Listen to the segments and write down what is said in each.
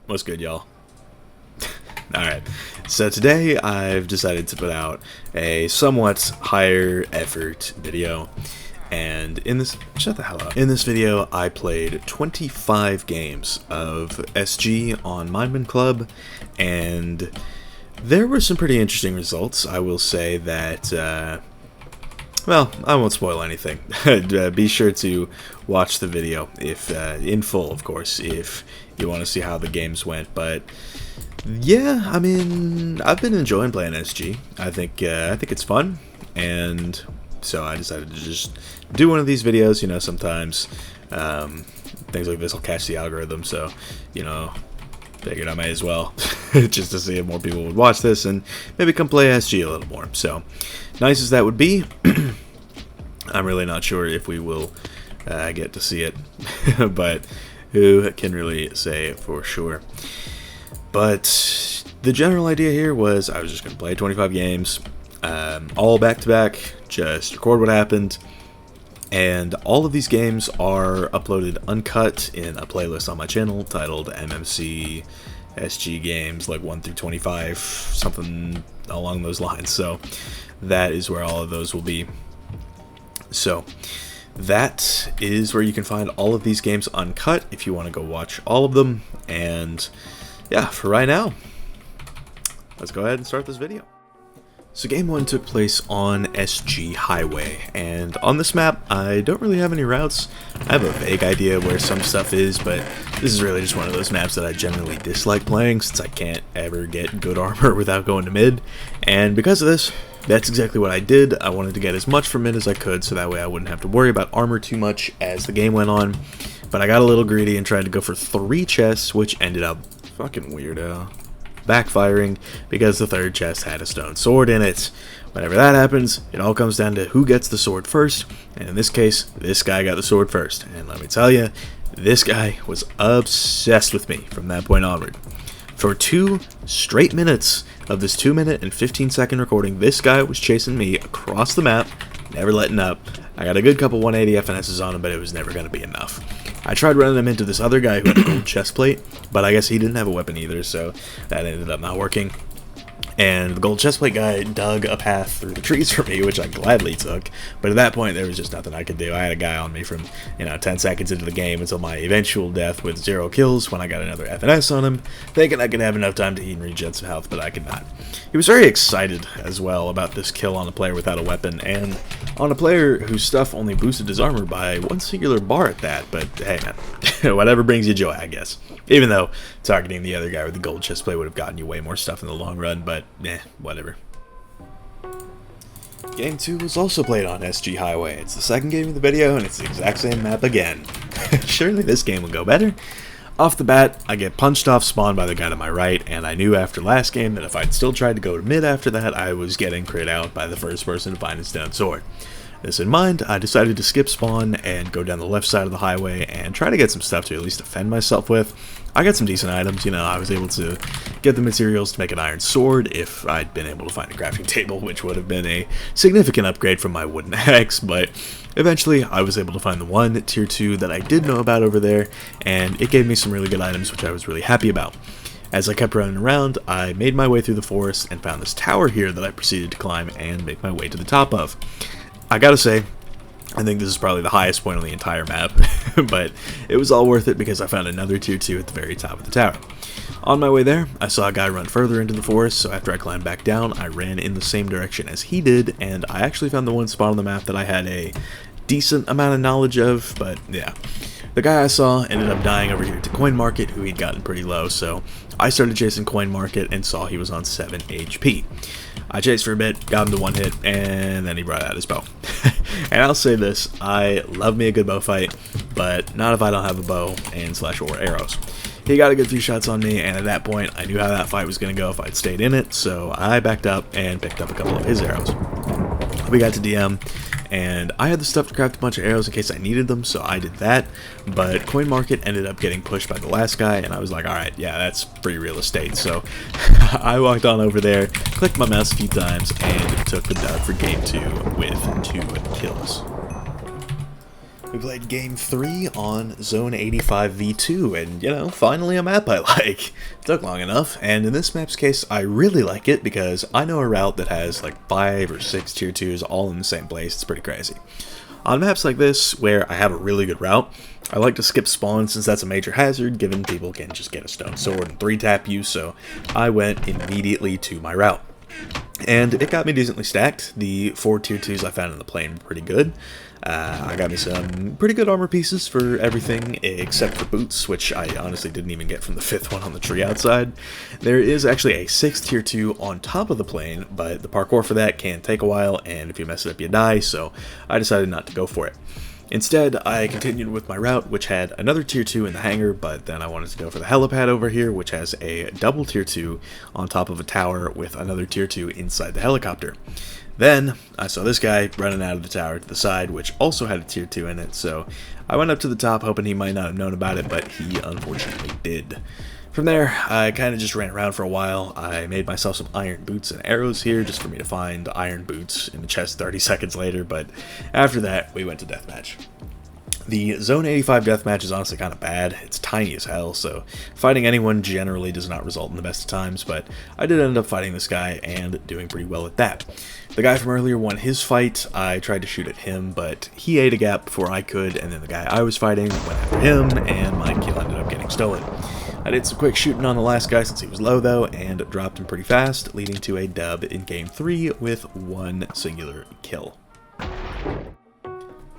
What's good, y'all? Alright, so today I've decided to put out a somewhat higher effort video, and in this, shut the hell up. In this video, I played 25 games of SG on Mindman Club, and there were some pretty interesting results. I will say that, well, I won't spoil anything. Be sure to watch the video, if in full, of course, if you want to see how the games went. But yeah, I mean, I've been enjoying playing SG. I think it's fun, and so I decided to just do one of these videos. You know, sometimes things like this will catch the algorithm, so you know, figured I might as well just to see if more people would watch this and maybe come play SG a little more. So nice as that would be, I'm really not sure if we will get to see it, but who can really say for sure. But the general idea here was I was just going to play 25 games, all back-to-back, just record what happened, and all of these games are uploaded uncut in a playlist on my channel titled MMC SG games, like 1 through 25, something along those lines. So that is where all of those will be. So that is where you can find all of these games uncut if you want to go watch all of them. And yeah, for right now, let's go ahead and start this video. So game 1 took place on SG Highway, and on this map I don't really have any routes. I have a vague idea where some stuff is, but this is really just one of those maps that I generally dislike playing since I can't ever get good armor without going to mid, and because of this, that's exactly what I did. I wanted to get as much from mid as I could so that way I wouldn't have to worry about armor too much as the game went on, but I got a little greedy and tried to go for 3 chests, which ended up fucking weirdo backfiring because the 3rd chest had a stone sword in it. Whenever that happens, it all comes down to who gets the sword first, and in this case, this guy got the sword first, and let me tell you, this guy was obsessed with me from that point onward. For 2 straight minutes of this 2-minute and 15-second recording, this guy was chasing me across the map, never letting up. I got a good couple 180 FNSs on him, but it was never going to be enough. I tried running him into this other guy who had a gold chest plate, but I guess he didn't have a weapon either, so that ended up not working. And the gold chestplate guy dug a path through the trees for me, which I gladly took, but at that point there was just nothing I could do. I had a guy on me from, 10 seconds into the game until my eventual death with 0 kills when I got another FNS on him, thinking I could have enough time to heat and regen some health, but I could not. He was very excited as well about this kill on a player without a weapon, and on a player whose stuff only boosted his armor by 1 singular bar at that, but hey man, whatever brings you joy, I guess. Even though targeting the other guy with the gold chestplate would have gotten you way more stuff in the long run, but whatever. Game 2 was also played on SG Highway. It's the second game of the video, and it's the exact same map again. Surely this game will go better. Off the bat, I get punched off spawn by the guy to my right, and I knew after last game that if I'd still tried to go to mid after that, I was getting crit out by the first person to find his stone sword. This in mind, I decided to skip spawn and go down the left side of the highway and try to get some stuff to at least defend myself with. I got some decent items, I was able to get the materials to make an iron sword if I'd been able to find a crafting table, which would have been a significant upgrade from my wooden axe, but eventually I was able to find the one tier 2 that I did know about over there, and it gave me some really good items, which I was really happy about. As I kept running around, I made my way through the forest and found this tower here that I proceeded to climb and make my way to the top of. I gotta say, I think this is probably the highest point on the entire map, but it was all worth it because I found another tier 2 at the very top of the tower. On my way there, I saw a guy run further into the forest, so after I climbed back down, I ran in the same direction as he did, and I actually found the one spot on the map that I had a decent amount of knowledge of, but yeah. The guy I saw ended up dying over here to Coin Market, who he'd gotten pretty low, so I started chasing Coin Market and saw he was on 7 HP. I chased for a bit, got him to 1 hit, and then he brought out his bow. And I'll say this, I love me a good bow fight, but not if I don't have a bow and /or arrows. He got a good few shots on me, and at that point, I knew how that fight was going to go if I'd stayed in it, so I backed up and picked up a couple of his arrows. We got to DM, and I had the stuff to craft a bunch of arrows in case I needed them, so I did that, but Coin Market ended up getting pushed by the last guy, and I was like, alright, yeah, that's free real estate, so I walked on over there, clicked my mouse a few times, and took the dub for game 2 with 2 kills. We played game 3 on Zone 85 V2, and you know, finally a map I like. It took long enough, and in this map's case, I really like it because I know a route that has like 5 or 6 tier 2s all in the same place. It's pretty crazy. On maps like this, where I have a really good route, I like to skip spawn since that's a major hazard, given people can just get a stone sword and 3-tap you, so I went immediately to my route. And it got me decently stacked. The 4 tier 2s I found in the plane were pretty good. I got me some pretty good armor pieces for everything except for boots, which I honestly didn't even get from the 5th one on the tree outside. There is actually a 6th tier 2 on top of the plane, but the parkour for that can take a while, and if you mess it up you die, so I decided not to go for it. Instead, I continued with my route, which had another tier 2 in the hangar, but then I wanted to go for the helipad over here, which has a double tier 2 on top of a tower with another tier 2 inside the helicopter. Then, I saw this guy running out of the tower to the side, which also had a tier 2 in it, so I went up to the top hoping he might not have known about it, but he unfortunately did. From there, I kind of just ran around for a while. I made myself some iron boots and arrows here just for me to find iron boots in the chest 30 seconds later, but after that, we went to deathmatch. The Zone 85 deathmatch is honestly kind of bad. It's tiny as hell, so fighting anyone generally does not result in the best of times, but I did end up fighting this guy and doing pretty well at that. The guy from earlier won his fight. I tried to shoot at him, but he ate a gap before I could, and then the guy I was fighting went after him, and my kill ended up getting stolen. I did some quick shooting on the last guy since he was low though, and dropped him pretty fast, leading to a dub in game 3 with 1 singular kill.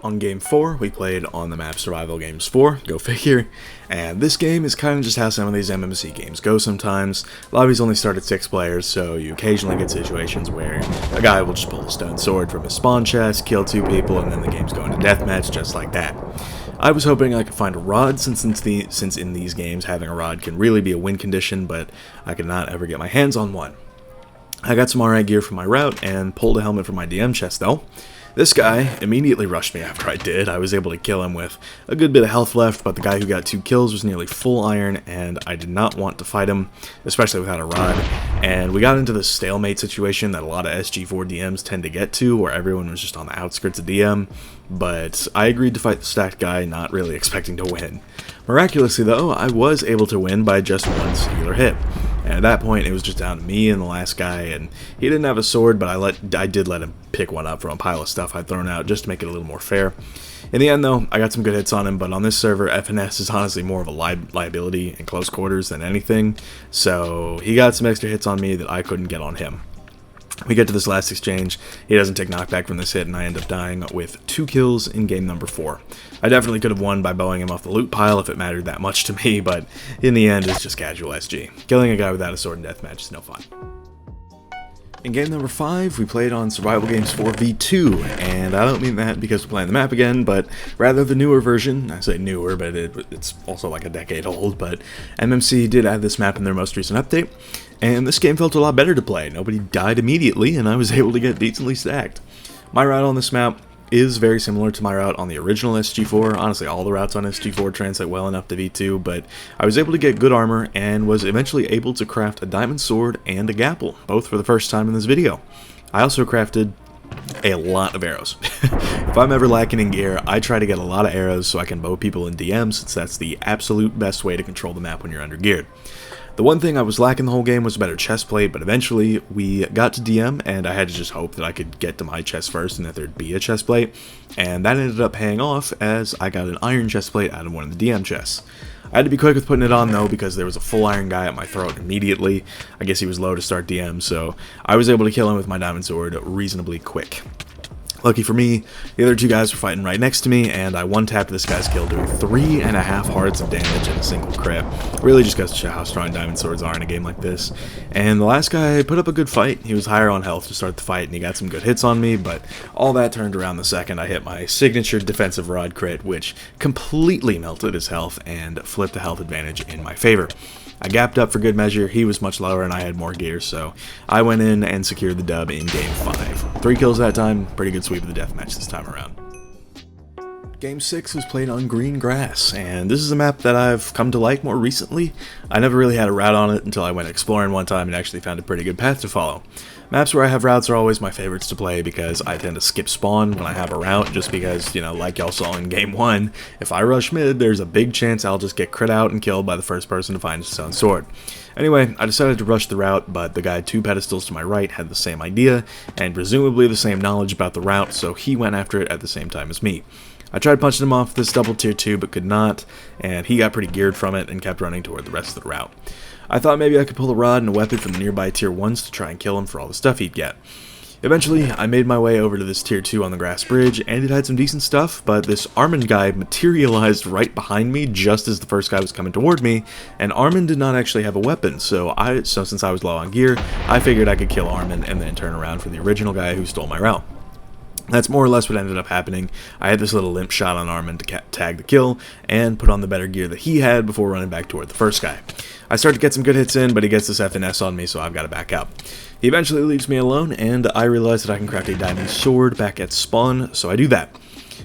On game 4, we played on the map Survival Games 4, go figure, and this game is kind of just how some of these MMC games go sometimes. Lobbies only start at 6 players, so you occasionally get situations where a guy will just pull a stone sword from his spawn chest, kill 2 people, and then the game's going to deathmatch just like that. I was hoping I could find a rod, since in these games having a rod can really be a win condition, but I could not ever get my hands on one. I got some alright gear from my route, and pulled a helmet from my DM chest though. This guy immediately rushed me after I did. I was able to kill him with a good bit of health left, but the guy who got 2 kills was nearly full iron, and I did not want to fight him, especially without a rod. And we got into this stalemate situation that a lot of SG4 DMs tend to get to, where everyone was just on the outskirts of DM, but I agreed to fight the stacked guy, not really expecting to win. Miraculously though, I was able to win by just 1 singular hit. And at that point, it was just down to me and the last guy, and he didn't have a sword, but I did let him pick one up from a pile of stuff I'd thrown out just to make it a little more fair. In the end, though, I got some good hits on him, but on this server, FNS is honestly more of a liability in close quarters than anything, so he got some extra hits on me that I couldn't get on him. We get to this last exchange, he doesn't take knockback from this hit, and I end up dying with 2 kills in game number 4. I definitely could have won by bowing him off the loot pile if it mattered that much to me, but in the end, it's just casual SG. Killing a guy without a sword in deathmatch is no fun. In game number 5, we played on Survival Games 4 V2, and I don't mean that because we're playing the map again, but rather the newer version. I say newer, but it's also like a decade old, but MMC did add this map in their most recent update, and this game felt a lot better to play. Nobody died immediately, and I was able to get decently stacked. My route on this map is very similar to my route on the original SG4. Honestly, all the routes on SG4 translate well enough to V2, but I was able to get good armor and was eventually able to craft a diamond sword and a gapple, both for the first time in this video. I also crafted a lot of arrows. If I'm ever lacking in gear, I try to get a lot of arrows so I can bow people in DM, since that's the absolute best way to control the map when you're under geared. The one thing I was lacking the whole game was a better chest plate, but eventually we got to DM, and I had to just hope that I could get to my chest first and that there'd be a chest plate, and that ended up paying off as I got an iron chest plate out of one of the DM chests. I had to be quick with putting it on though, because there was a full iron guy at my throat immediately. I guess he was low to start DM, so I was able to kill him with my diamond sword reasonably quick. Lucky for me, the other 2 guys were fighting right next to me, and I one-tapped this guy's kill, doing 3.5 hearts of damage in a single crit. Really just goes to show how strong diamond swords are in a game like this. And the last guy put up a good fight. He was higher on health to start the fight, and he got some good hits on me, but all that turned around the second I hit my signature defensive rod crit, which completely melted his health and flipped the health advantage in my favor. I gapped up for good measure. He was much lower and I had more gear, so I went in and secured the dub in game 5. 3 kills that time, pretty good sweep of the deathmatch this time around. Game 6 was played on green grass, and this is a map that I've come to like more recently. I never really had a route on it until I went exploring one time and actually found a pretty good path to follow. Maps where I have routes are always my favorites to play because I tend to skip spawn when I have a route just because, you know, like y'all saw in Game 1, if I rush mid, there's a big chance I'll just get crit out and killed by the first person to find his own sword. Anyway, I decided to rush the route, but the guy 2 pedestals to my right had the same idea, and presumably the same knowledge about the route, so he went after it at the same time as me. I tried punching him off this double tier 2 but could not, and he got pretty geared from it and kept running toward the rest of the route. I thought maybe I could pull a rod and a weapon from the nearby tier 1s to try and kill him for all the stuff he'd get. Eventually, I made my way over to this tier 2 on the grass bridge, and it had some decent stuff, but this Armand guy materialized right behind me just as the first guy was coming toward me, and Armand did not actually have a weapon, so since I was low on gear, I figured I could kill Armand and then turn around for the original guy who stole my route. That's more or less what ended up happening. I had this little limp shot on Armand to tag the kill, and put on the better gear that he had before running back toward the first guy. I start to get some good hits in, but he gets this FNS on me, so I've got to back out. He eventually leaves me alone, and I realize that I can craft a diamond sword back at spawn, so I do that.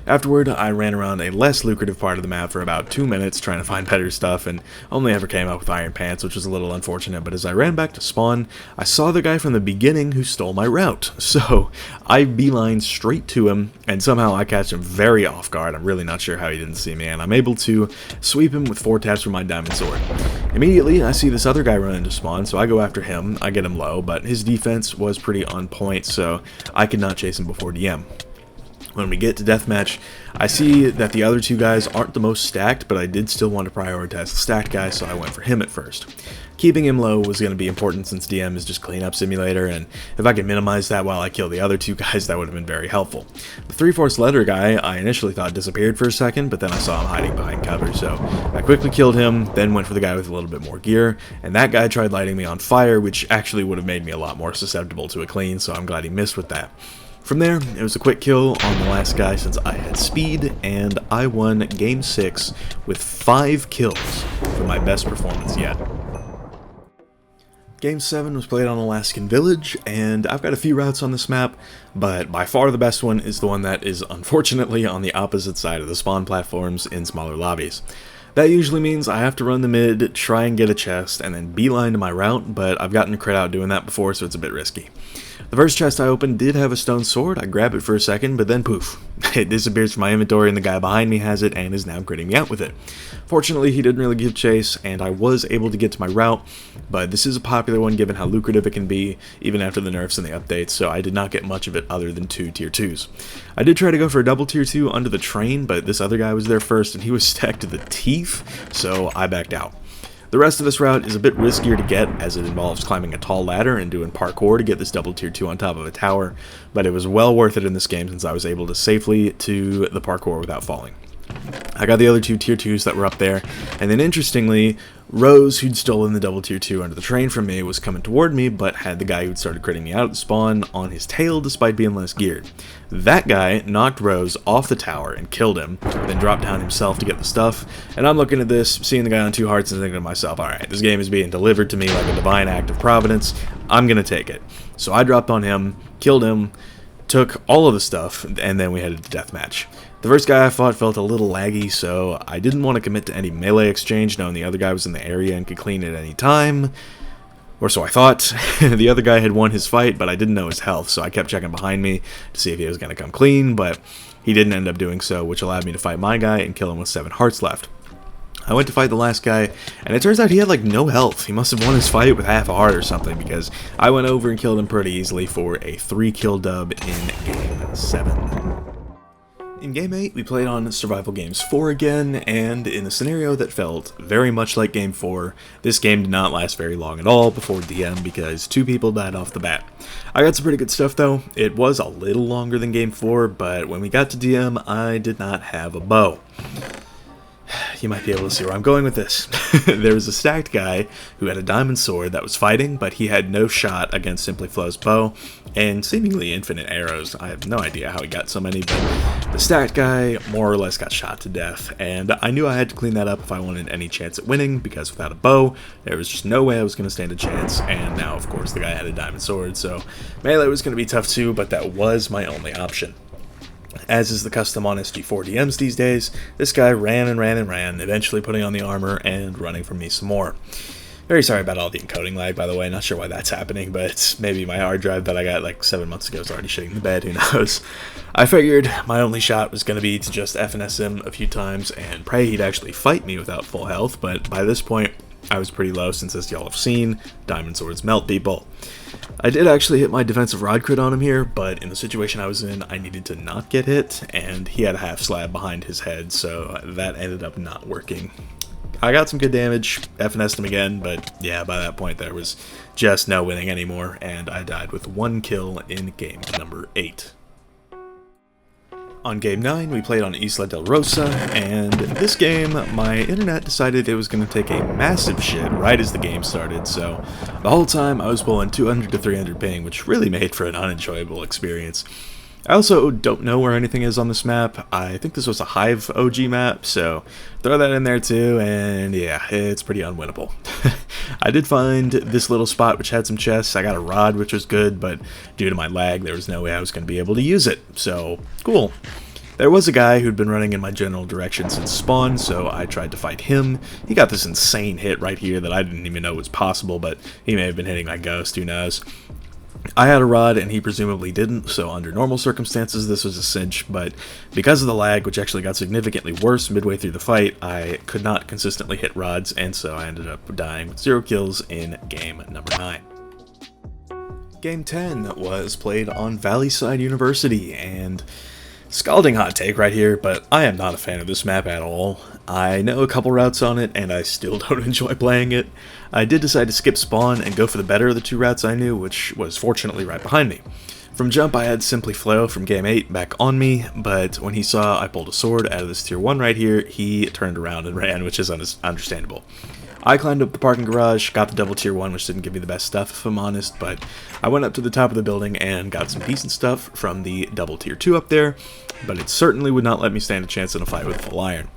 Afterward, I ran around a less lucrative part of the map for about 2 minutes trying to find better stuff, and only ever came up with iron pants, which was a little unfortunate, but as I ran back to spawn, I saw the guy from the beginning who stole my route, so I beeline straight to him, and somehow I catch him very off guard. I'm really not sure how he didn't see me, and I'm able to sweep him with 4 taps from my diamond sword. Immediately, I see this other guy run into spawn, so I go after him. I get him low, but his defense was pretty on point, so I could not chase him before DM. When we get to deathmatch, I see that the other 2 guys aren't the most stacked, but I did still want to prioritize the stacked guy, so I went for him at first. Keeping him low was going to be important since DM is just cleanup simulator, and if I could minimize that while I kill the other 2 guys, that would have been very helpful. The 3/4 letter guy I initially thought disappeared for a second, but then I saw him hiding behind cover, so I quickly killed him, then went for the guy with a little bit more gear, and that guy tried lighting me on fire, which actually would have made me a lot more susceptible to a clean, so I'm glad he missed with that. From there, it was a quick kill on the last guy since I had speed, and I won Game 6 with 5 kills for my best performance yet. Game 7 was played on Alaskan Village, and I've got a few routes on this map, but by far the best one is the one that is unfortunately on the opposite side of the spawn platforms in smaller lobbies. That usually means I have to run the mid, try and get a chest, and then beeline to my route, but I've gotten a crit out doing that before, so it's a bit risky. The first chest I opened did have a stone sword. I grab it for a second, but then poof, it disappears from my inventory and the guy behind me has it and is now critting me out with it. Fortunately, he didn't really give chase, and I was able to get to my route, but this is a popular one given how lucrative it can be, even after the nerfs and the updates, so I did not get much of it other than 2 tier 2s. I did try to go for a double tier 2 under the train, but this other guy was there first and he was stacked to the teeth, so I backed out. The rest of this route is a bit riskier to get as it involves climbing a tall ladder and doing parkour to get this double tier 2 on top of a tower, but it was well worth it in this game since I was able to safely do the parkour without falling. I got the other 2 tier 2s that were up there, and then interestingly, Rose, who'd stolen the double tier 2 under the train from me, was coming toward me, but had the guy who'd started critting me out at the spawn on his tail despite being less geared. That guy knocked Rose off the tower and killed him, then dropped down himself to get the stuff, and I'm looking at this, seeing the guy on 2 hearts and thinking to myself, alright, this game is being delivered to me like a divine act of providence, I'm gonna take it. So I dropped on him, killed him, took all of the stuff, and then we headed to deathmatch. The first guy I fought felt a little laggy, so I didn't want to commit to any melee exchange knowing the other guy was in the area and could clean at any time. Or so I thought. The other guy had won his fight, but I didn't know his health, so I kept checking behind me to see if he was going to come clean, but he didn't end up doing so, which allowed me to fight my guy and kill him with 7 hearts left. I went to fight the last guy, and it turns out he had like no health. He must have won his fight with half a heart or something, because I went over and killed him pretty easily for a 3-kill dub in Game 7. In Game 8, we played on Survival Games 4 again, and in a scenario that felt very much like Game 4, this game did not last very long at all before DM because 2 people died off the bat. I got some pretty good stuff though. It was a little longer than Game 4, but when we got to DM, I did not have a bow. You might be able to see where I'm going with this. There was a stacked guy who had a diamond sword that was fighting, but he had no shot against Simply Flow's bow, and seemingly infinite arrows. I have no idea how he got so many, but the stacked guy more or less got shot to death, and I knew I had to clean that up if I wanted any chance at winning, because without a bow, there was just no way I was going to stand a chance, and now, of course, the guy had a diamond sword, so melee was going to be tough too, but that was my only option. As is the custom on SG4 DMs these days, this guy ran and ran and ran, eventually putting on the armor and running from me some more. Very sorry about all the encoding lag, by the way. Not sure why that's happening, but maybe my hard drive that I got like 7 months ago is already shitting the bed, who knows. I figured my only shot was going to be to just FNS him a few times and pray he'd actually fight me without full health, but by this point, I was pretty low since, as y'all have seen, diamond swords melt people. I did actually hit my defensive rod crit on him here, but in the situation I was in, I needed to not get hit, and he had a half slab behind his head, so that ended up not working. I got some good damage, FNS'd him again, but yeah, by that point there was just no winning anymore, and I died with 1 kill in game number 8. On game 9, we played on Isla del Rosa, and this game, my internet decided it was going to take a massive shit right as the game started, so the whole time I was pulling 200 to 300 ping, which really made for an unenjoyable experience. I also don't know where anything is on this map. I think this was a Hive OG map, so throw that in there too, and yeah, it's pretty unwinnable. I did find this little spot which had some chests. I got a rod, which was good, but due to my lag, there was no way I was going to be able to use it, so cool. There was a guy who'd been running in my general direction since spawn, so I tried to fight him. He got this insane hit right here that I didn't even know was possible, but he may have been hitting my ghost, who knows. I had a rod and he presumably didn't, so under normal circumstances this was a cinch, but because of the lag, which actually got significantly worse midway through the fight, I could not consistently hit rods, and so I ended up dying with 0 kills in game number 9. Game 10 was played on Valleyside University, and scalding hot take right here, but I am not a fan of this map at all. I know a couple routes on it, and I still don't enjoy playing it. I did decide to skip spawn and go for the better of the 2 routes I knew, which was fortunately right behind me. From jump, I had Simply Flow from game 8 back on me, but when he saw I pulled a sword out of this tier 1 right here, he turned around and ran, which is understandable. I climbed up the parking garage, got the double tier 1, which didn't give me the best stuff if I'm honest, but I went up to the top of the building and got some decent stuff from the double tier 2 up there, but it certainly would not let me stand a chance in a fight with full iron.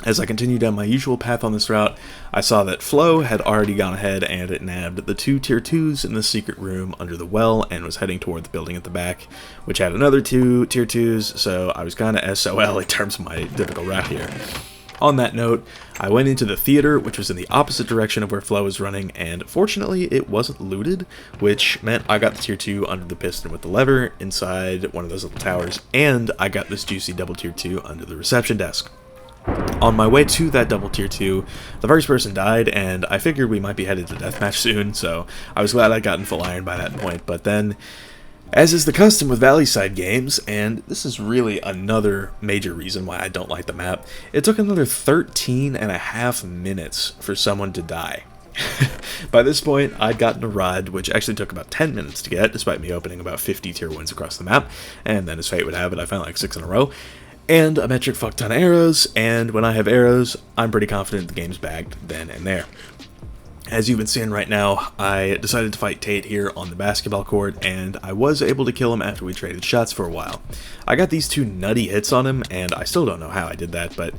As I continued down my usual path on this route, I saw that Flo had already gone ahead and it nabbed the 2 tier 2s in the secret room under the well and was heading toward the building at the back, which had another 2 tier 2s, so I was kinda SOL in terms of my difficult route here. On that note, I went into the theater, which was in the opposite direction of where Flo was running, and fortunately it wasn't looted, which meant I got the tier 2 under the piston with the lever inside one of those little towers, and I got this juicy double tier 2 under the reception desk. On my way to that double tier 2, the first person died, and I figured we might be headed to deathmatch soon, so I was glad I'd gotten full iron by that point, but then, as is the custom with Valleyside games, and this is really another major reason why I don't like the map, it took another 13.5 minutes for someone to die. By this point, I'd gotten a rod, which actually took about 10 minutes to get, despite me opening about 50 tier 1s across the map, and then as fate would have it, I found like 6 in a row, and a metric fuck ton of arrows, and when I have arrows, I'm pretty confident the game's bagged then and there. As you've been seeing right now, I decided to fight Tate here on the basketball court, and I was able to kill him after we traded shots for a while. I got these 2 nutty hits on him, and I still don't know how I did that, but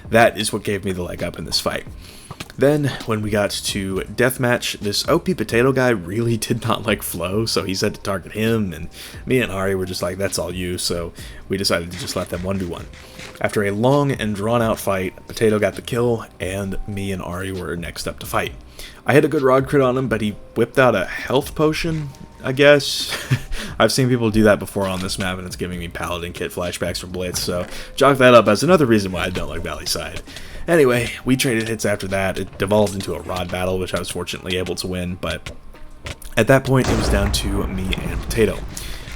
that is what gave me the leg up in this fight. Then, when we got to deathmatch, this OP potato guy really did not like Flo, so he said to target him, and me and Ari were just like, that's all you, so we decided to just let them 1v1. After a long and drawn-out fight, Potato got the kill, and me and Ari were next up to fight. I hit a good rod crit on him, but he whipped out a health potion, I guess. I've seen people do that before on this map, and it's giving me Paladin kit flashbacks from Blitz, so chalk that up as another reason why I don't like Valleyside. Anyway, we traded hits after that. It devolved into a rod battle, which I was fortunately able to win, but at that point it was down to me and Potato.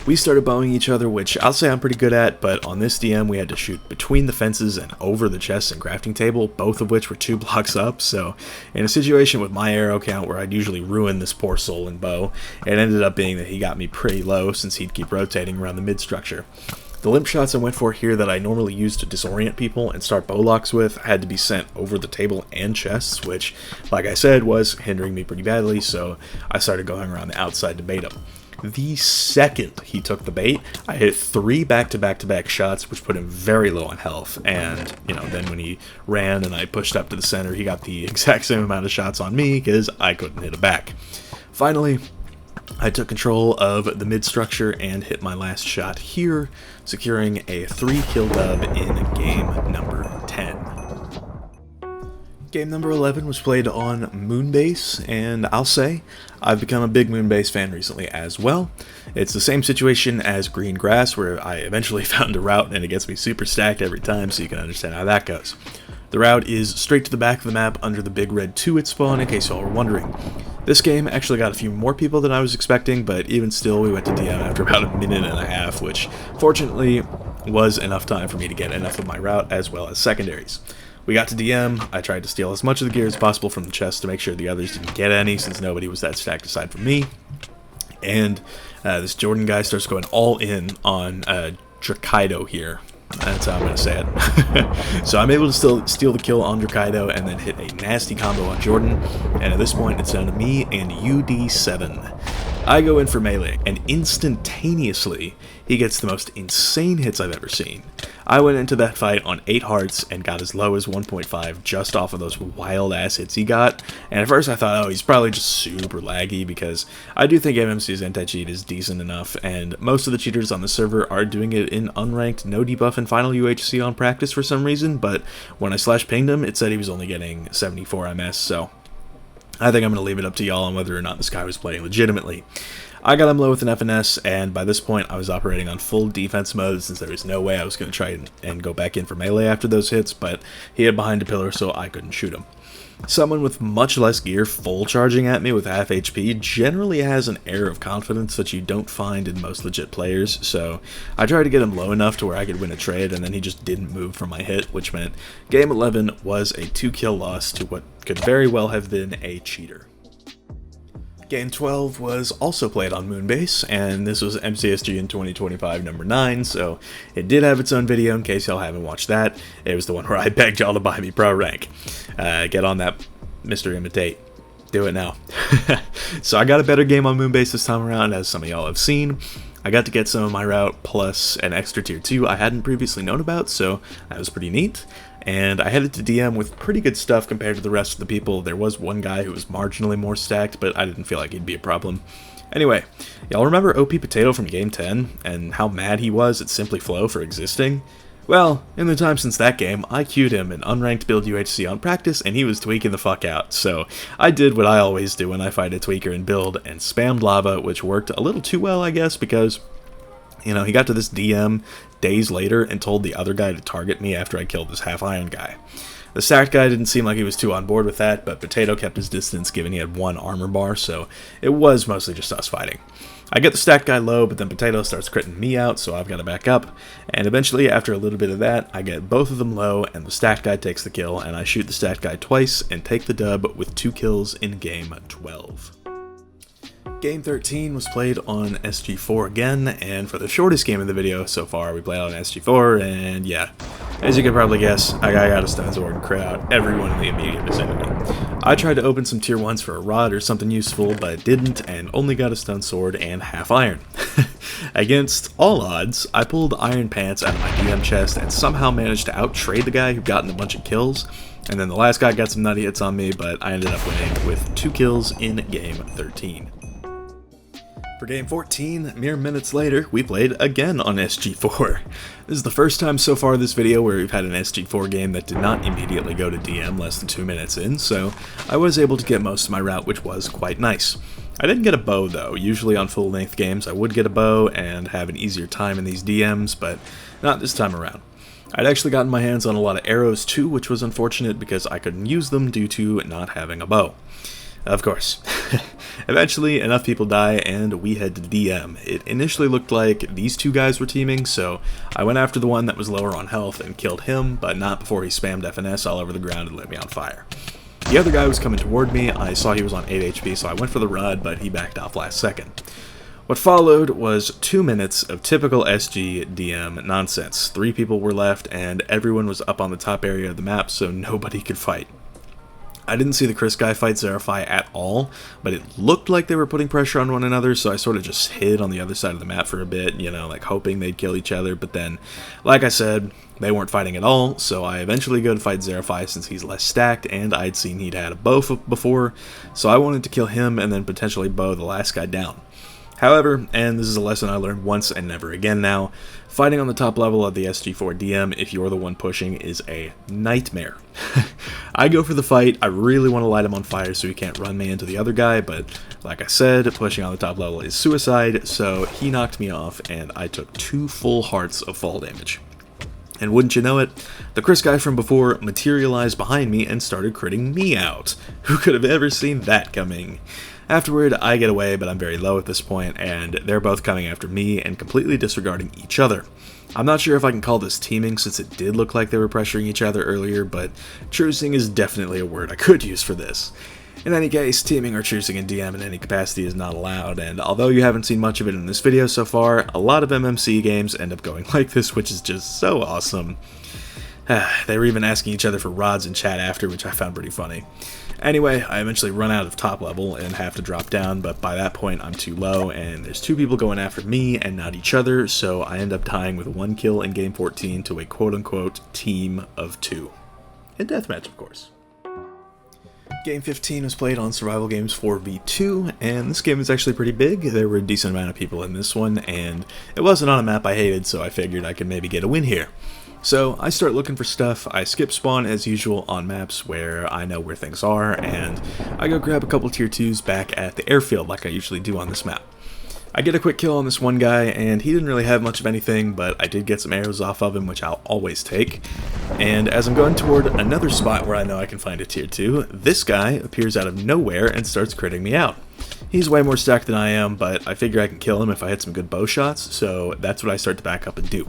We started bowing each other, which I'll say I'm pretty good at, but on this DM we had to shoot between the fences and over the chests and crafting table, both of which were 2 blocks up, so in a situation with my arrow count where I'd usually ruin this poor soul in bow, it ended up being that he got me pretty low since he'd keep rotating around the mid-structure. The limp shots I went for here that I normally use to disorient people and start bow locks with had to be sent over the table and chests, which, like I said, was hindering me pretty badly, so I started going around the outside to bait him. The second he took the bait, I hit 3 back-to-back-to-back shots, which put him very low on health, and, you know, then when he ran and I pushed up to the center, he got the exact same amount of shots on me, because I couldn't hit him back. Finally, I took control of the mid structure and hit my last shot here, securing a 3-kill dub in game number 10. Game number 11 was played on Moonbase, and I'll say, I've become a big Moonbase fan recently as well. It's the same situation as Green Grass, where I eventually found a route and it gets me super stacked every time, so you can understand how that goes. The route is straight to the back of the map under the big red 2 spawn, in case y'all were wondering. This game actually got a few more people than I was expecting, but even still we went to DM after about a minute and a half, which fortunately was enough time for me to get enough of my route as well as secondaries. We got to DM, I tried to steal as much of the gear as possible from the chest to make sure the others didn't get any, since nobody was that stacked aside from me. And this Jordan guy starts going all in on Drakaido here. That's how I'm going to say it. So I'm able to still steal the kill on Drakaido and then hit a nasty combo on Jordan. And at this point, it's down to me and UD7. I go in for melee, and instantaneously, he gets the most insane hits I've ever seen. I went into that fight on 8 hearts and got as low as 1.5 just off of those wild-ass hits he got. And at first I thought, oh, he's probably just super laggy, because I do think MMC's anti-cheat is decent enough, and most of the cheaters on the server are doing it in unranked, no debuff, and final UHC on practice for some reason, but when I /pinged him, it said he was only getting 74 MS, so I think I'm going to leave it up to y'all on whether or not this guy was playing legitimately. I got him low with an FNS, and by this point I was operating on full defense mode, since there was no way I was going to try and go back in for melee after those hits, but he hid behind a pillar so I couldn't shoot him. Someone with much less gear full charging at me with half HP generally has an air of confidence that you don't find in most legit players, so I tried to get him low enough to where I could win a trade, and then he just didn't move from my hit, which meant game 11 was a 2-kill loss to what could very well have been a cheater. Game 12 was also played on Moonbase, and this was MMC SG in 2025 number 9, so it did have its own video in case y'all haven't watched that. It was the one where I begged y'all to buy me pro rank. Get on that, Mr. Imitate. Do it now. So I got a better game on Moonbase this time around, as some of y'all have seen. I got to get some of my route plus an extra tier 2 I hadn't previously known about, so that was pretty neat. And I headed to DM with pretty good stuff compared to the rest of the people. There was one guy who was marginally more stacked, but I didn't feel like he'd be a problem. Anyway, y'all remember OP Potato from Game 10, and how mad he was at Simply Flow for existing? Well, in the time since that game, I queued him in unranked build UHC on practice, and he was tweaking the fuck out. So I did what I always do when I fight a tweaker in build, and spammed lava, which worked a little too well, I guess, because, you know, he got to this DM days later and told the other guy to target me after I killed this half-iron guy. The stacked guy didn't seem like he was too on board with that, but Potato kept his distance given he had 1 armor bar, so it was mostly just us fighting. I get the stacked guy low, but then Potato starts critting me out, so I've got to back up, and eventually, after a little bit of that, I get both of them low, and the stacked guy takes the kill, and I shoot the stacked guy twice, and take the dub with 2 kills in game 12. Game 13 was played on SG4 again, and for the shortest game of the video so far, we played on SG4, and yeah, as you can probably guess, I got a stun sword and crit out everyone in the immediate vicinity. I tried to open some tier 1s for a rod or something useful, but didn't, and only got a stun sword and half iron. Against all odds, I pulled iron pants out of my DM chest and somehow managed to out-trade the guy who'd gotten a bunch of kills, and then the last guy got some nutty hits on me, but I ended up winning with 2 kills in game 13. For game 14, mere minutes later, we played again on SG4. This is the first time so far this video where we've had an SG4 game that did not immediately go to DM less than 2 minutes in, so I was able to get most of my route, which was quite nice. I didn't get a bow though. Usually on full-length games I would get a bow and have an easier time in these DMs, but not this time around. I'd actually gotten my hands on a lot of arrows too, which was unfortunate because I couldn't use them due to not having a bow. Of course. Eventually, enough people die, and we head to DM. It initially looked like these 2 guys were teaming, so I went after the one that was lower on health and killed him, but not before he spammed FNS all over the ground and lit me on fire. The other guy was coming toward me. I saw he was on 8 HP, so I went for the rod, but he backed off last second. What followed was 2 minutes of typical SG DM nonsense. 3 people were left, and everyone was up on the top area of the map, so nobody could fight. I didn't see the Chris guy fight Zerify at all, but it looked like they were putting pressure on one another, so I sort of just hid on the other side of the map for a bit, you know, like hoping they'd kill each other, but then, like I said, they weren't fighting at all, so I eventually go to fight Zerify since he's less stacked, and I'd seen he'd had a bow before, so I wanted to kill him and then potentially bow the last guy down. However, and this is a lesson I learned once and never again now, fighting on the top level of the SG4 DM if you're the one pushing is a nightmare. I go for the fight, I really want to light him on fire so he can't run me into the other guy, but like I said, pushing on the top level is suicide, so he knocked me off and I took 2 full hearts of fall damage. And wouldn't you know it, the Chris guy from before materialized behind me and started critting me out. Who could have ever seen that coming? Afterward, I get away, but I'm very low at this point, and they're both coming after me and completely disregarding each other. I'm not sure if I can call this teaming since it did look like they were pressuring each other earlier, but trucing is definitely a word I could use for this. In any case, teaming or trucing in DM in any capacity is not allowed, and although you haven't seen much of it in this video so far, a lot of MMC games end up going like this, which is just so awesome. They were even asking each other for rods in chat after, which I found pretty funny. Anyway, I eventually run out of top level and have to drop down, but by that point I'm too low, and there's 2 people going after me and not each other, so I end up tying with 1 kill in game 14 to a quote-unquote team of 2. In deathmatch, of course. Game 15 was played on Survival Games 4v2, and this game is actually pretty big. There were a decent amount of people in this one, and it wasn't on a map I hated, so I figured I could maybe get a win here. So I start looking for stuff, I skip spawn as usual on maps where I know where things are, and I go grab a couple tier 2s back at the airfield like I usually do on this map. I get a quick kill on this one guy, and he didn't really have much of anything, but I did get some arrows off of him, which I'll always take. And as I'm going toward another spot where I know I can find a tier 2, this guy appears out of nowhere and starts critting me out. He's way more stacked than I am, but I figure I can kill him if I hit some good bow shots, so that's what I start to back up and do.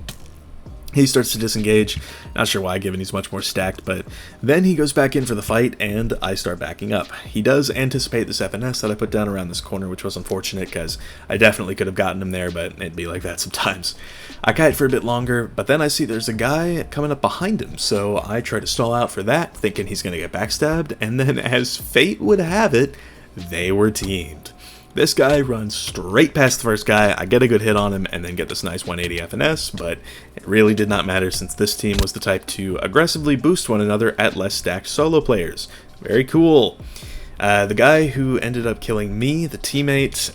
He starts to disengage, not sure why given he's much more stacked, but then he goes back in for the fight and I start backing up. He does anticipate this FNS that I put down around this corner, which was unfortunate because I definitely could have gotten him there, but it'd be like that sometimes. I kite for a bit longer, but then I see there's a guy coming up behind him, so I try to stall out for that, thinking he's going to get backstabbed, and then as fate would have it, they were teamed. This guy runs straight past the first guy, I get a good hit on him, and then get this nice 180 FNS, but it really did not matter since this team was the type to aggressively boost one another at less stacked solo players. Very cool. The guy who ended up killing me, the teammate,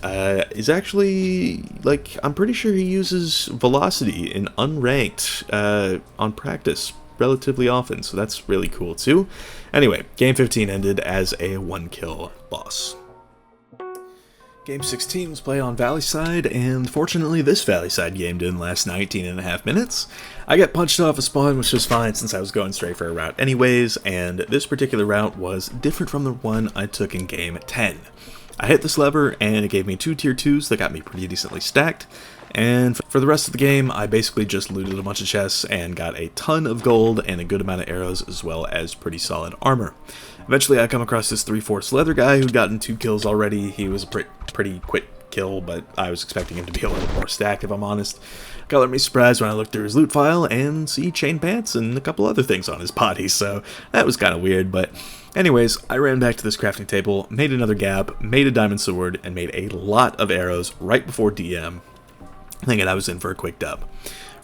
is actually, like, I'm pretty sure he uses velocity in unranked on practice relatively often, so that's really cool too. Anyway, game 15 ended as a 1-kill loss. Game 16 was played on Valley Side, and fortunately this Valley Side game didn't last 19.5 minutes. I got punched off a spawn, which was fine since I was going straight for a route anyways, and this particular route was different from the one I took in game 10. I hit this lever, and it gave me 2 tier 2s that got me pretty decently stacked, and for the rest of the game, I basically just looted a bunch of chests and got a ton of gold and a good amount of arrows as well as pretty solid armor. Eventually I come across this 3/4 leather guy who'd gotten 2 kills already. He was a pretty quick kill, but I was expecting him to be a little more stacked if I'm honest. Got me surprised when I looked through his loot file and see chain pants and a couple other things on his body, so that was kind of weird, but anyways, I ran back to this crafting table, made another gap, made a diamond sword, and made a lot of arrows right before DM, thinking I was in for a quick dub.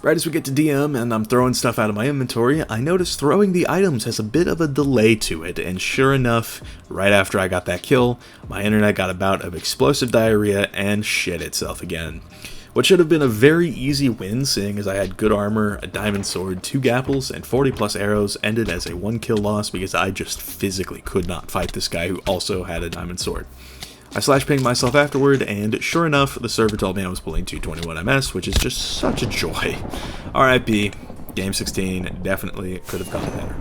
Right as we get to DM and I'm throwing stuff out of my inventory, I notice throwing the items has a bit of a delay to it, and sure enough, right after I got that kill, my internet got a bout of explosive diarrhea and shit itself again. What should have been a very easy win, seeing as I had good armor, a diamond sword, 2 gapples, and 40 plus arrows, ended as a 1-kill loss because I just physically could not fight this guy who also had a diamond sword. I slash-pinged myself afterward, and sure enough, the server told me I was pulling 221 MS, which is just such a joy. RIP, Game 16 definitely could have gone better.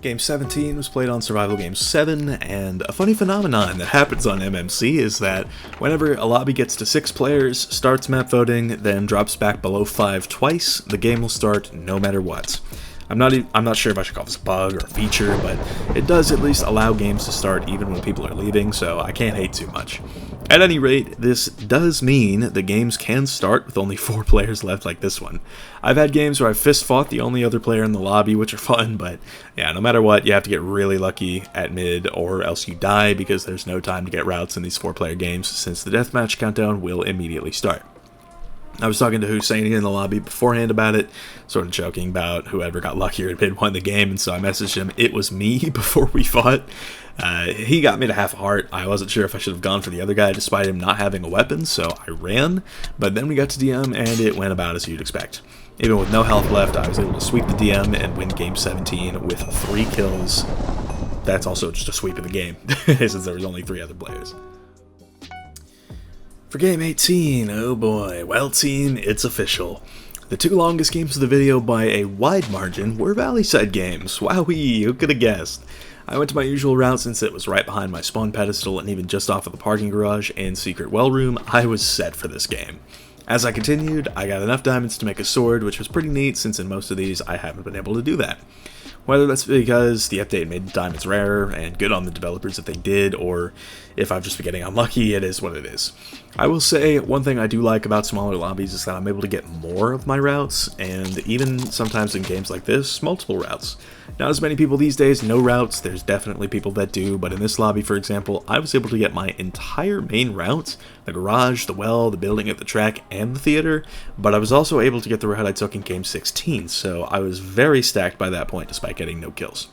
Game 17 was played on Survival Games 7, and a funny phenomenon that happens on MMC is that whenever a lobby gets to 6 players, starts map voting, then drops back below 5 twice, the game will start no matter what. I'm not sure if I should call this a bug or a feature, but it does at least allow games to start even when people are leaving, so I can't hate too much. At any rate, this does mean the games can start with only 4 players left like this one. I've had games where I've fist fought the only other player in the lobby, which are fun, but yeah, no matter what, you have to get really lucky at mid or else you die because there's no time to get routes in these 4-player games since the deathmatch countdown will immediately start. I was talking to Husseini in the lobby beforehand about it, sort of joking about whoever got luckier at mid won the game, and so I messaged him, it was me, before we fought. He got me to half a heart. I wasn't sure if I should have gone for the other guy despite him not having a weapon, so I ran, but then we got to DM and it went about as you'd expect. Even with no health left, I was able to sweep the DM and win game 17 with 3 kills. That's also just a sweep of the game, since there was only 3 other players. For game 18, oh boy, well team, it's official. The 2 longest games of the video by a wide margin were Valley Side games. Wowee, who could have guessed? I went to my usual route since it was right behind my spawn pedestal and even just off of the parking garage and secret well room. I was set for this game. As I continued, I got enough diamonds to make a sword, which was pretty neat since in most of these I haven't been able to do that. Whether that's because the update made diamonds rarer, and good on the developers if they did, or if I've just been getting unlucky, it is what it is. I will say, one thing I do like about smaller lobbies is that I'm able to get more of my routes, and even sometimes in games like this, multiple routes. Not as many people these days know routes, there's definitely people that do, but in this lobby, for example, I was able to get my entire main route, the garage, the well, the building at the track, and the theater, but I was also able to get the route I took in game 16, so I was very stacked by that point despite getting no kills.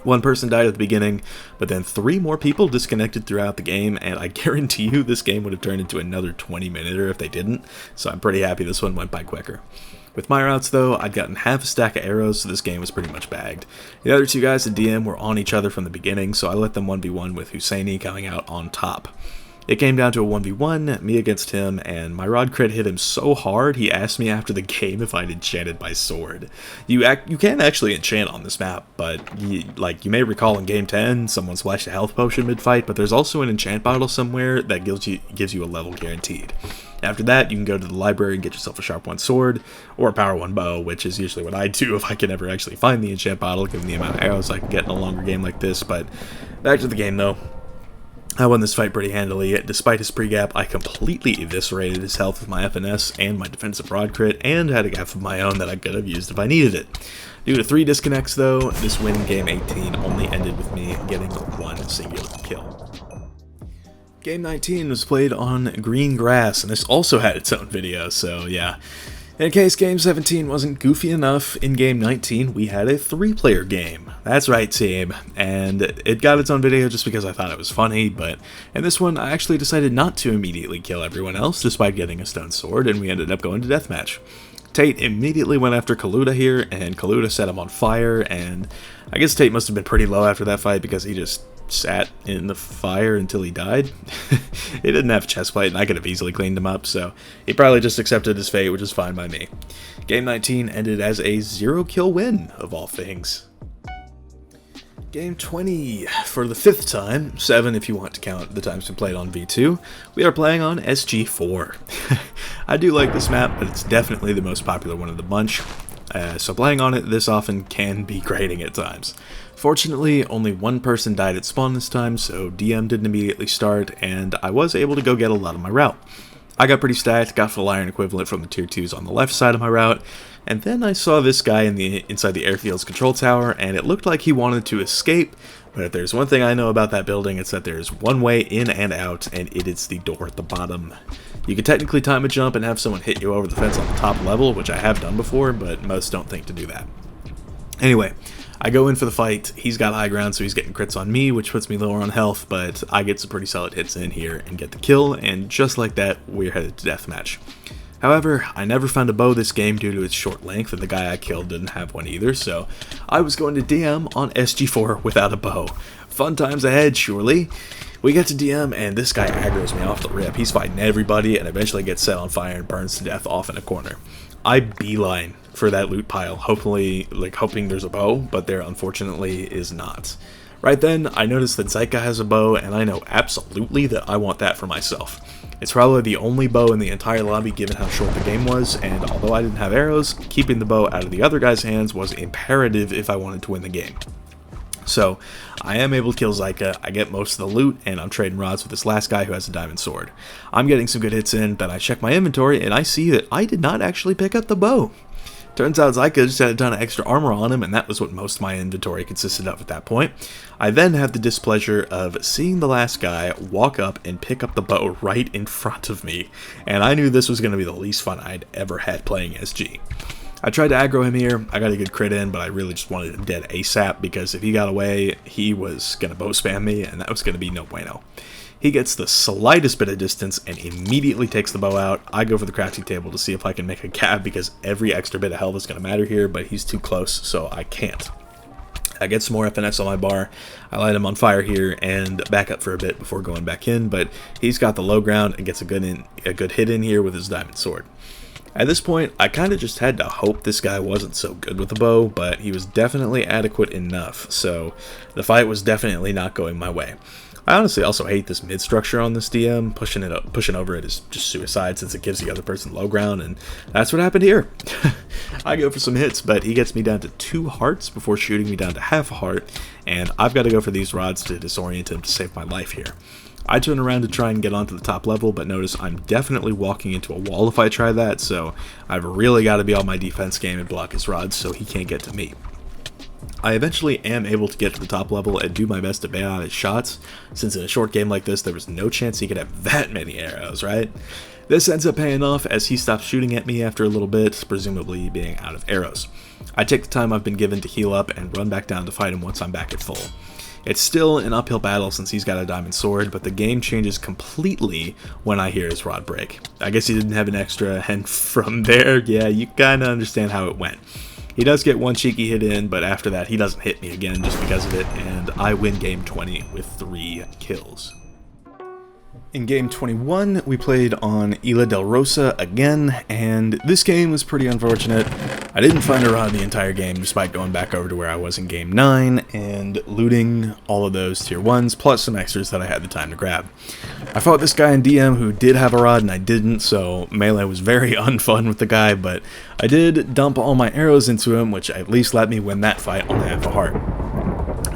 1 person died at the beginning, but then 3 more people disconnected throughout the game, and I guarantee you this game would have turned into another 20-minute if they didn't, so I'm pretty happy this one went by quicker. With my routes though, I'd gotten half a stack of arrows, so this game was pretty much bagged. The other 2 guys at DM were on each other from the beginning, so I let them 1v1 with Husseini coming out on top. It came down to a 1v1, me against him, and my rod crit hit him so hard he asked me after the game if I'd enchanted my sword. You can actually enchant on this map, but you may recall in game 10, someone splashed a health potion mid-fight, but there's also an enchant bottle somewhere that gives you a level guaranteed. After that, you can go to the library and get yourself a sharp 1 sword, or a power 1 bow, which is usually what I do if I can ever actually find the enchant bottle, given the amount of arrows I can get in a longer game like this. But back to the game though. I won this fight pretty handily. Despite his pre-gap, I completely eviscerated his health with my FNS and my defensive rod crit, and had a gap of my own that I could have used if I needed it. Due to 3 disconnects though, this win in game 18 only ended with me getting 1 singular kill. Game 19 was played on green grass, and this also had its own video, so yeah. In case game 17 wasn't goofy enough, in game 19 we had a 3-player game. That's right, team. And it got its own video just because I thought it was funny, but in this one I actually decided not to immediately kill everyone else despite getting a stone sword, and we ended up going to deathmatch. Tate immediately went after Kaluta here, and Kaluta set him on fire, and I guess Tate must have been pretty low after that fight because he just sat in the fire until he died. He didn't have a chestplate, and I could have easily cleaned him up, so he probably just accepted his fate, which is fine by me. Game 19 ended as a 0-kill win, of all things. Game 20, for the 5th time, 7 if you want to count the times we played on V2, we are playing on SG4. I do like this map, but it's definitely the most popular one of the bunch, so playing on it this often can be grating at times. Fortunately, only 1 person died at spawn this time, so DM didn't immediately start, and I was able to go get a lot of my route. I got pretty stacked, got full iron equivalent from the tier 2s on the left side of my route, and then I saw this guy inside the airfield's control tower, and it looked like he wanted to escape, but if there's one thing I know about that building, it's that there's one way in and out, and it is the door at the bottom. You can technically time a jump and have someone hit you over the fence on the top level, which I have done before, but most don't think to do that. Anyway, I go in for the fight. He's got high ground, so he's getting crits on me, which puts me lower on health, but I get some pretty solid hits in here and get the kill, and just like that, we're headed to deathmatch. However, I never found a bow this game due to its short length, and the guy I killed didn't have one either, so I was going to DM on SG4 without a bow. Fun times ahead, surely. We get to DM, and this guy aggroes me off the rip. He's fighting everybody, and eventually gets set on fire and burns to death off in a corner. I beeline for that loot pile, hoping there's a bow, but there unfortunately is not. Right then, I notice that Zyka has a bow, and I know absolutely that I want that for myself. It's probably the only bow in the entire lobby given how short the game was, and although I didn't have arrows, keeping the bow out of the other guy's hands was imperative if I wanted to win the game. So, I am able to kill Zyka, I get most of the loot, and I'm trading rods with this last guy who has a diamond sword. I'm getting some good hits in, but I check my inventory and I see that I did not actually pick up the bow. Turns out Zyka just had a ton of extra armor on him, and that was what most of my inventory consisted of at that point. I then have the displeasure of seeing the last guy walk up and pick up the bow right in front of me, and I knew this was going to be the least fun I'd ever had playing SG. I tried to aggro him here, I got a good crit in, but I really just wanted him dead ASAP, because if he got away, he was going to bow spam me, and that was going to be no bueno. He gets the slightest bit of distance and immediately takes the bow out. I go for the crafting table to see if I can make a cab, because every extra bit of health is going to matter here, but he's too close, so I can't. I get some more FNS on my bar, I light him on fire here, and back up for a bit before going back in, but he's got the low ground and gets a good hit in here with his diamond sword. At this point, I kind of just had to hope this guy wasn't so good with the bow, but he was definitely adequate enough, so the fight was definitely not going my way. I honestly also hate this mid structure on this DM. Pushing over it is just suicide, since it gives the other person low ground, and that's what happened here. I go for some hits, but he gets me down to 2 hearts before shooting me down to half a heart, and I've got to go for these rods to disorient him to save my life here. I turn around to try and get onto the top level, but notice I'm definitely walking into a wall if I try that, so I've really got to be on my defense game and block his rods so he can't get to me. I eventually am able to get to the top level and do my best to bail out his shots, since in a short game like this there was no chance he could have that many arrows, right? This ends up paying off as he stops shooting at me after a little bit, presumably being out of arrows. I take the time I've been given to heal up and run back down to fight him once I'm back at full. It's still an uphill battle since he's got a diamond sword, but the game changes completely when I hear his rod break. I guess he didn't have an extra, and from there, yeah, you kinda understand how it went. He does get one cheeky hit in, but after that he doesn't hit me again just because of it, and I win game 20 with 3 kills. In game 21, we played on Isla del Rosa again, and this game was pretty unfortunate. I didn't find a rod the entire game, despite going back over to where I was in game 9, and looting all of those tier 1s, plus some extras that I had the time to grab. I fought this guy in DM who did have a rod and I didn't, so melee was very unfun with the guy, but I did dump all my arrows into him, which at least let me win that fight on half a heart.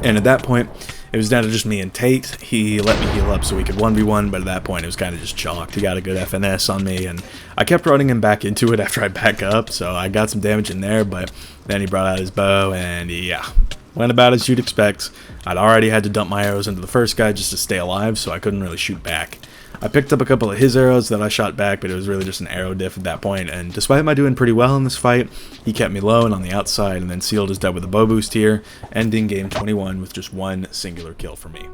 And at that point, it was down to just me and Tate. He let me heal up so we could 1v1, but at that point it was kind of just chalked. He got a good FNS on me, and I kept running him back into it after I back up, so I got some damage in there, but then he brought out his bow, and yeah, went about as you'd expect. I'd already had to dump my arrows into the first guy just to stay alive, so I couldn't really shoot back. I picked up a couple of his arrows that I shot back, but it was really just an arrow diff at that point, and despite my doing pretty well in this fight, he kept me low and on the outside, and then sealed his death with a bow boost here, ending game 21 with just 1 singular kill for me.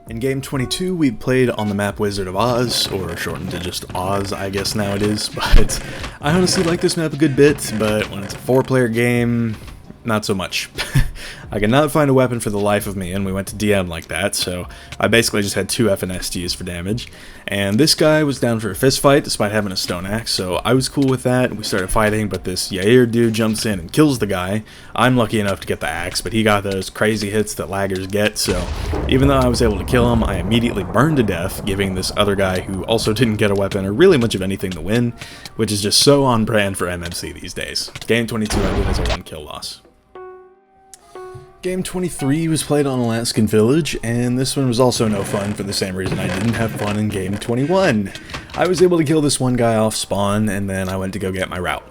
In game 22, we played on the map Wizard of Oz, or shortened to just Oz, I guess now it is, but I honestly like this map a good bit, but when it's a 4-player game, not so much. I could not find a weapon for the life of me, and we went to DM like that, so I basically just had 2 FNS to use for damage. And this guy was down for a fist fight despite having a stone axe, so I was cool with that. We started fighting, but this Yair dude jumps in and kills the guy. I'm lucky enough to get the axe, but he got those crazy hits that laggers get, so even though I was able to kill him, I immediately burned to death, giving this other guy who also didn't get a weapon or really much of anything the win, which is just so on brand for MMC these days. Game 22 ended as a 1-kill loss. Game 23 was played on Alaskan Village, and this one was also no fun for the same reason I didn't have fun in Game 21. I was able to kill this one guy off spawn, and then I went to go get my route.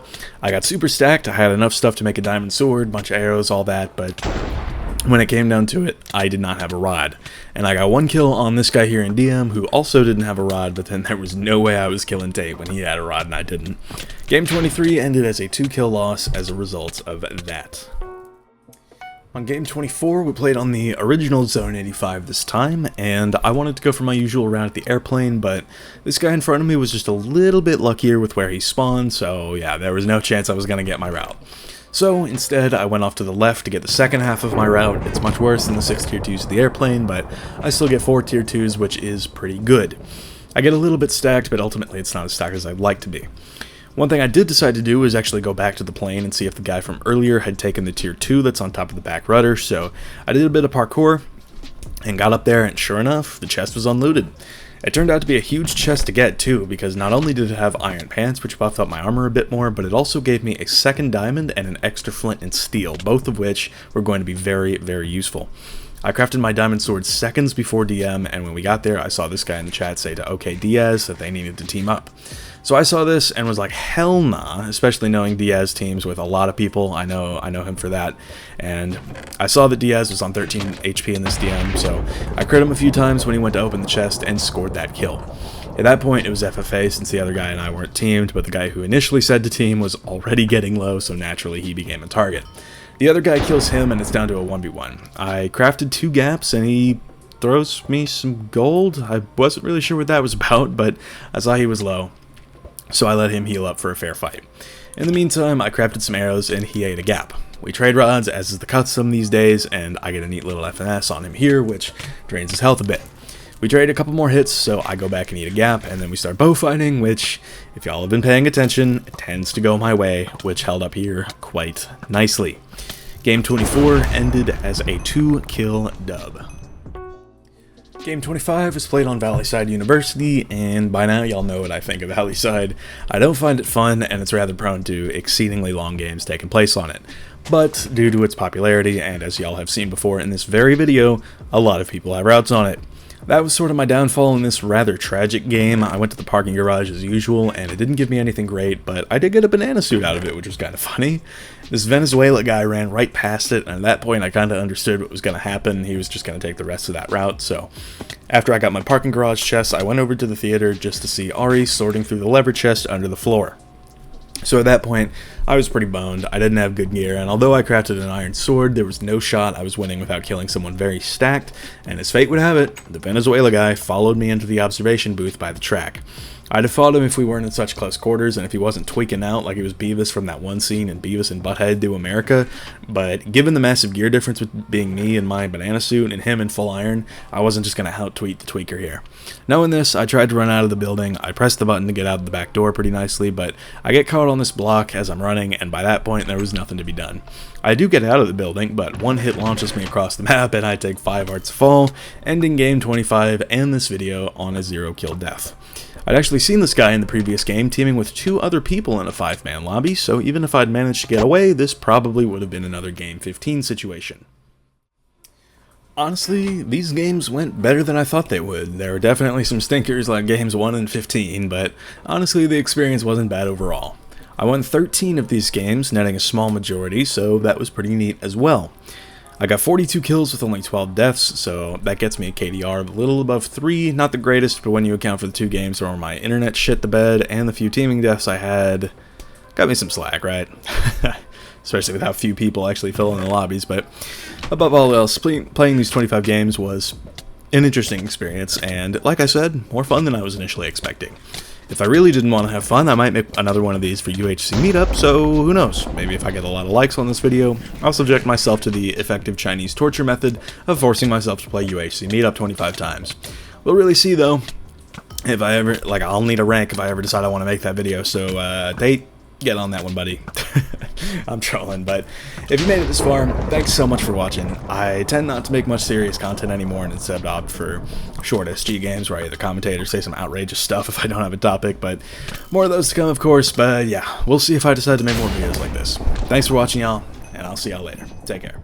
I got super stacked, I had enough stuff to make a diamond sword, bunch of arrows, all that, but when it came down to it, I did not have a rod. And I got 1 kill on this guy here in DM, who also didn't have a rod, but then there was no way I was killing Tate when he had a rod and I didn't. Game 23 ended as a 2-kill loss as a result of that. On game 24, we played on the original Zone 85 this time, and I wanted to go for my usual route at the airplane, but this guy in front of me was just a little bit luckier with where he spawned, so yeah, there was no chance I was going to get my route. So instead, I went off to the left to get the second half of my route. It's much worse than the 6 tier 2s of the airplane, but I still get 4 tier 2s, which is pretty good. I get a little bit stacked, but ultimately it's not as stacked as I'd like to be. One thing I did decide to do was actually go back to the plane and see if the guy from earlier had taken the tier 2 that's on top of the back rudder, so I did a bit of parkour, and got up there, and sure enough, the chest was unlooted. It turned out to be a huge chest to get too, because not only did it have iron pants, which buffed up my armor a bit more, but it also gave me a second diamond and an extra flint and steel, both of which were going to be very, very useful. I crafted my diamond sword seconds before DM, and when we got there, I saw this guy in the chat say to OK Diaz that they needed to team up. So I saw this and was like, hell nah, especially knowing Diaz teams with a lot of people. I know him for that. And I saw that Diaz was on 13 HP in this DM, so I crit him a few times when he went to open the chest and scored that kill. At that point, it was FFA since the other guy and I weren't teamed, but the guy who initially said to team was already getting low, so naturally he became a target. The other guy kills him, and it's down to a 1v1. I crafted 2 gaps, and he throws me some gold. I wasn't really sure what that was about, but I saw he was low, so I let him heal up for a fair fight. In the meantime, I crafted some arrows, and he ate a gap. We trade rods, as is the custom these days, and I get a neat little FNS on him here, which drains his health a bit. We trade a couple more hits, so I go back and eat a gap, and then we start bow fighting, which, if y'all have been paying attention, tends to go my way, which held up here quite nicely. Game 24 ended as a 2-kill dub. Game 25 was played on Valleyside University, and by now y'all know what I think of Valleyside. I don't find it fun, and it's rather prone to exceedingly long games taking place on it. But due to its popularity, and as y'all have seen before in this very video, a lot of people have routes on it. That was sort of my downfall in this rather tragic game. I went to the parking garage as usual, and it didn't give me anything great, but I did get a banana suit out of it, which was kind of funny. This Venezuela guy ran right past it, and at that point I kind of understood what was going to happen. He was just going to take the rest of that route, so after I got my parking garage chest, I went over to the theater just to see Ari sorting through the lever chest under the floor. So at that point, I was pretty boned. I didn't have good gear, and although I crafted an iron sword, there was no shot I was winning without killing someone very stacked, and as fate would have it, the Venezuela guy followed me into the observation booth by the track. I'd have fought him if we weren't in such close quarters, and if he wasn't tweaking out like he was Beavis from that one scene in Beavis and Butthead Do America, but given the massive gear difference with being me in my banana suit and him in full iron, I wasn't just going to out-tweet the tweaker here. Knowing this, I tried to run out of the building. I pressed the button to get out of the back door pretty nicely, but I get caught on this block as I'm running, and by that point there was nothing to be done. I do get out of the building, but one hit launches me across the map, and I take 5 hearts fall, ending game 25 and this video on a 0-kill death. I'd actually seen this guy in the previous game teaming with 2 other people in a 5-man lobby, so even if I'd managed to get away, this probably would have been another game 15 situation. Honestly, these games went better than I thought they would. There were definitely some stinkers like games 1 and 15, but honestly the experience wasn't bad overall. I won 13 of these games, netting a small majority, so that was pretty neat as well. I got 42 kills with only 12 deaths, so that gets me a KDR of a little above 3, not the greatest, but when you account for the 2 games where my internet shit the bed and the few teaming deaths I had, got me some slack, right? Especially with how few people actually fill in the lobbies, but above all else, playing these 25 games was an interesting experience, and like I said, more fun than I was initially expecting. If I really didn't want to have fun, I might make another one of these for UHC Meetup, so who knows, maybe if I get a lot of likes on this video, I'll subject myself to the effective Chinese torture method of forcing myself to play UHC Meetup 25 times. We'll really see though, if I ever, I'll need a rank if I ever decide I want to make that video, so Tate, get on that one, buddy. I'm trolling, but if you made it this far, thanks so much for watching. I tend not to make much serious content anymore and instead opt for short SG games where I either commentate or say some outrageous stuff if I don't have a topic, but more of those to come, of course, but yeah, we'll see if I decide to make more videos like this. Thanks for watching, y'all, and I'll see y'all later. Take care.